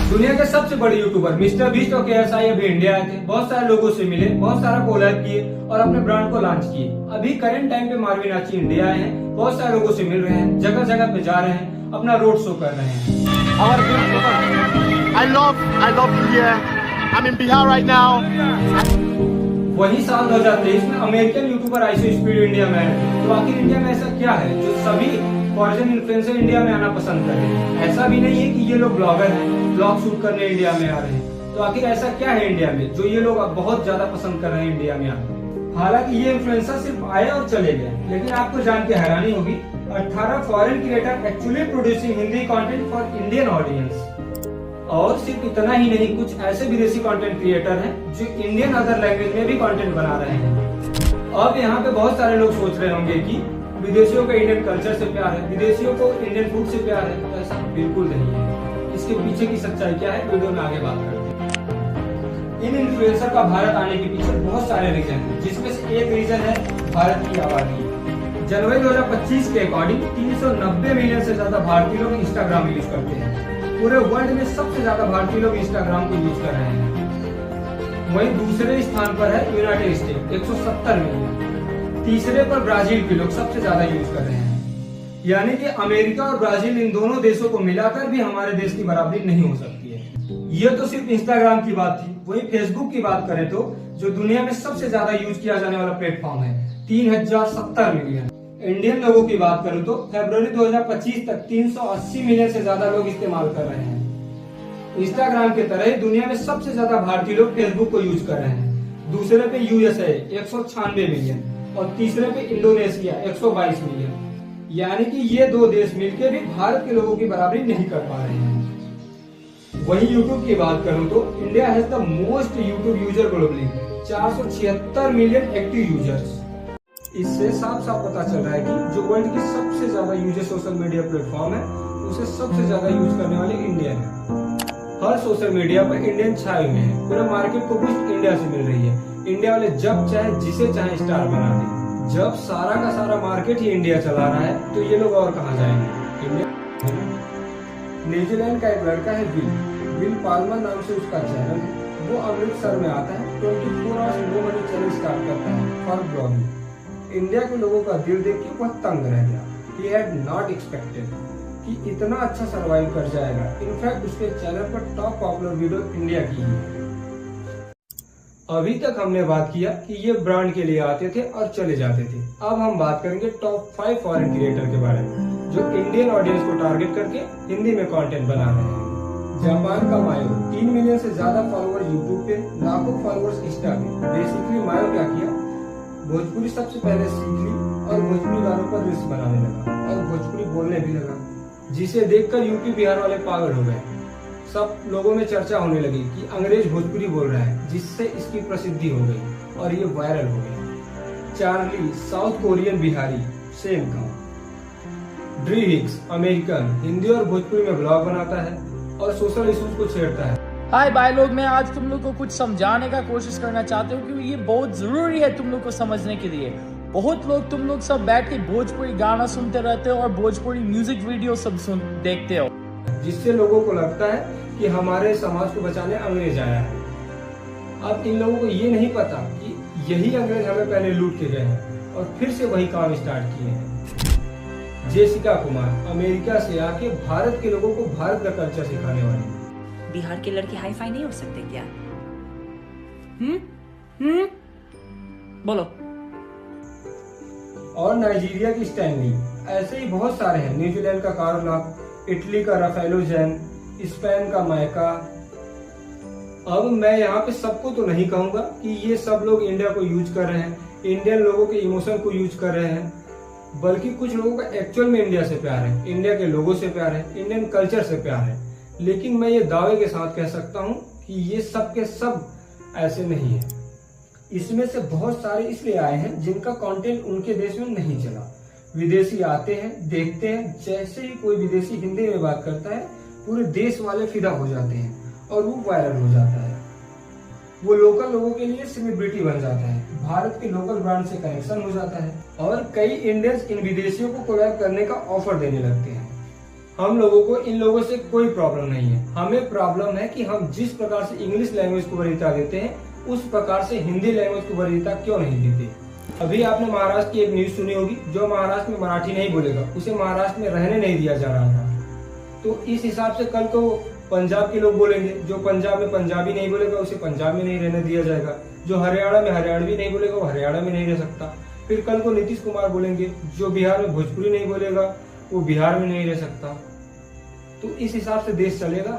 दुनिया के सबसे बड़े यूट्यूबर मिस्टर बीस्ट और KSI अभी इंडिया आए थे। बहुत सारे लोगों से मिले, बहुत सारा कोलैब किए और अपने ब्रांड को लॉन्च किए। अभी करंट टाइम पे मार्विनाची इंडिया आए हैं, बहुत सारे लोगों से मिल रहे हैं, जगह जगह पे जा रहे हैं, अपना रोड शो कर रहे हैं। I love India. I'm in Bihar right now. वही साल 2023 में American YouTuber IC speed India में आए थे। तो आखिर इंडिया में ऐसा क्या है जो सभी फॉरेन इन्फ्लुएंसर इंडिया में आना पसंद कर रहे हैं? ऐसा भी नहीं है कि ये लोग ब्लॉगर हैं, ब्लॉग शूट करने इंडिया में आ रहे हैं। तो आखिर ऐसा क्या है इंडिया में जो ये लोग बहुत ज्यादा पसंद कर रहे हैं इंडिया में आना? हालांकि ये इन्फ्लुएंसर सिर्फ आए और चले गए, लेकिन आपको जान के हैरानी होगी 18 foreign creator actually producing Hindi content for Indian audience. और सिर्फ इतना ही नहीं, कुछ ऐसे विदेशी कंटेंट क्रिएटर हैं जो इंडियन अदर लैंग्वेज में भी कंटेंट बना रहे हैं। अब यहाँ पे बहुत सारे लोग सोच रहे होंगे कि विदेशियों का इंडियन कल्चर से प्यार है, विदेशियों को इंडियन फूड से प्यार है। तो ऐसा बिल्कुल नहीं है। इसके पीछे की सच्चाई क्या है, वीडियो में आगे बात करते हैं। इन इन्फ्लुएंसर का भारत आने के पीछे बहुत सारे रीजन हैं, जिसमें से एक रीजन है भारत की आबादी। जनवरी 2025 के अकॉर्डिंग 390 मिलियन से ज्यादा भारतीय लोग इंस्टाग्राम यूज करते हैं। पूरे वर्ल्ड में सबसे ज्यादा भारतीय लोग इंस्टाग्राम को यूज कर रहे हैं। वहीं दूसरे स्थान पर है यूनाइटेड स्टेट 170 मिलियन। तीसरे पर ब्राजील के लोग सबसे ज्यादा यूज कर रहे हैं। यानी कि अमेरिका और ब्राजील इन दोनों देशों को मिलाकर भी हमारे देश की बराबरी नहीं हो सकती है। ये तो सिर्फ इंस्टाग्राम की बात थी। वहीं फेसबुक की बात करें तो जो दुनिया में सबसे ज्यादा यूज किया जाने वाला प्लेटफॉर्म है, 3070 मिलियन। इंडियन लोगों की बात करूं तो फरवरी 2025 तक 380 मिलियन से ज्यादा लोग इस्तेमाल कर रहे हैं। इंस्टाग्राम की तरह दुनिया में सबसे ज्यादा भारतीय लोग फेसबुक को यूज कर रहे हैं। दूसरे पे यूएसए 196 मिलियन और तीसरे पे इंडोनेशिया 122 मिलियन। यानी कि ये दो देश मिलकर भी भारत के लोगों की बराबरी नहीं कर पा रहे हैं। वहीं यूट्यूब की बात करूं तो India has the most YouTube user globally, 476 million active users. इससे साफ साफ पता चल रहा है कि जो वर्ल्ड की सबसे ज्यादा यूजर सोशल मीडिया प्लेटफॉर्म है, उसे सबसे ज्यादा यूज करने वाले इंडियन है। हर सोशल मीडिया पर इंडियन छाए हुए हैं। पूरे मार्केट को बूस्ट इंडिया से मिल रही है। इंडिया वाले जब चाहे जिसे चाहे स्टार बना दे। जब सारा का सारा मार्केट ही इंडिया चला रहा है तो ये लोग और कहाँ जाएंगे? न्यूजीलैंड का एक लड़का है विल पाल्मर नाम से उसका चैनल है। वो अमृतसर में आता है, 24 hours no money channel start करता है फॉर ब्लॉगिंग। इंडिया के लोगों का दिल देख के वह तंग रह गया। He had not expected कि इतना अच्छा सरवाइव कर जाएगा। इनफैक्ट उसके चैनल पर टॉप पॉपुलर वीडियो इंडिया की है। अभी तक हमने बात किया कि ये ब्रांड के लिए आते थे और चले जाते थे। अब हम बात करेंगे टॉप 5 फॉरेन क्रिएटर के बारे में जो इंडियन ऑडियंस को टारगेट करके हिंदी में कंटेंट बना रहे हैं। जापान का मायो 3 मिलियन से ज्यादा फॉलोअर्स यूट्यूब पे, लाखों फॉलोअर्स इंस्टा पे। बेसिकली मायो क्या किया, भोजपुरी सबसे पहले सीख ली और भोजपुरी गानों पर रील्स बनाने लगा और भोजपुरी बोलने भी लगा, जिसे देखकर यूपी बिहार वाले पागल हो गए। सब लोगों में चर्चा होने लगी कि अंग्रेज भोजपुरी बोल रहा है, जिससे इसकी प्रसिद्धि हो गई और ये वायरल हो गया। Charlie south Korean Bihari same काम। ड्रीहिक्स अमेरिकन हिंदी और भोजपुरी में ब्लॉग बनाता है और सोशल इश्यूज को छेड़ता है। हाय भाई लोग, मैं आज तुम लोग को कुछ समझाने का कोशिश करना चाहता हूँ क्योंकि ये बहुत जरूरी है तुम लोग को समझने के लिए। बहुत लोग तुम लोग सब बैठ के भोजपुरी गाना सुनते रहते हो और भोजपुरी म्यूजिक वीडियो सब देखते हो, जिससे लोगों को लगता है कि हमारे समाज को बचाने अंग्रेज आया है। अब इन लोगों को ये नहीं पता कि यही अंग्रेज हमें पहले लूट के गए हैं और फिर से वही काम स्टार्ट किए हैं। जेसिका कुमार अमेरिका से आके भारत के लोगों को भारत का कल्चर सिखाने वाली। बिहार के लड़के हाई फाई नहीं हो सकते क्या? बोलो। और नाइजीरिया की स्टैनली, ऐसे ही बहुत सारे हैं। न्यूजीलैंड का कार्लॉक, इटली का राफेलो जैन, स्पेन का माइका। अब मैं यहाँ पे सबको तो नहीं कहूंगा कि ये सब लोग इंडिया को यूज कर रहे हैं, इंडियन लोगों के इमोशन को यूज कर रहे हैं, बल्कि कुछ लोगों का एक्चुअल में इंडिया से प्यार है, इंडिया के लोगों से प्यार है, इंडियन कल्चर से प्यार है। लेकिन मैं ये दावे के साथ कह सकता हूँ कि ये सब के सब ऐसे नहीं है। इसमें से बहुत सारे इसलिए आए हैं जिनका कंटेंट उनके देश में नहीं चला। विदेशी आते हैं, देखते हैं, जैसे ही कोई विदेशी हिंदी में बात करता है पूरे देश वाले फिदा हो जाते हैं और वो वायरल हो जाता है। वो लोकल लोगों के लिए सेलिब्रिटी बन जाता है, भारत के लोकल ब्रांड से कनेक्शन हो जाता है और कई इंडियंस इन विदेशियों को कोलैब करने का ऑफर देने लगते हैं। हम लोगों को इन लोगों से कोई प्रॉब्लम नहीं है। हमें प्रॉब्लम है कि हम जिस प्रकार से इंग्लिश लैंग्वेज को वरीयता देते हैं उस प्रकार से हिंदी लैंग्वेज को वरीयता क्यों नहीं देते। अभी आपने महाराष्ट्र की एक न्यूज सुनी होगी, जो महाराष्ट्र में मराठी नहीं बोलेगा उसे महाराष्ट्र में रहने नहीं दिया जा रहा था। तो इस हिसाब से कल तो पंजाब के लोग बोलेंगे, जो पंजाब में पंजाबी नहीं बोलेगा उसे पंजाब में नहीं रहने दिया जाएगा, जो हरियाणा में हरियाणवी नहीं बोलेगा वो हरियाणा में नहीं रह सकता। फिर कल को नीतीश कुमार बोलेंगे, जो बिहार में भोजपुरी नहीं बोलेगा वो बिहार में नहीं रह सकता। तो इस हिसाब से देश चलेगा।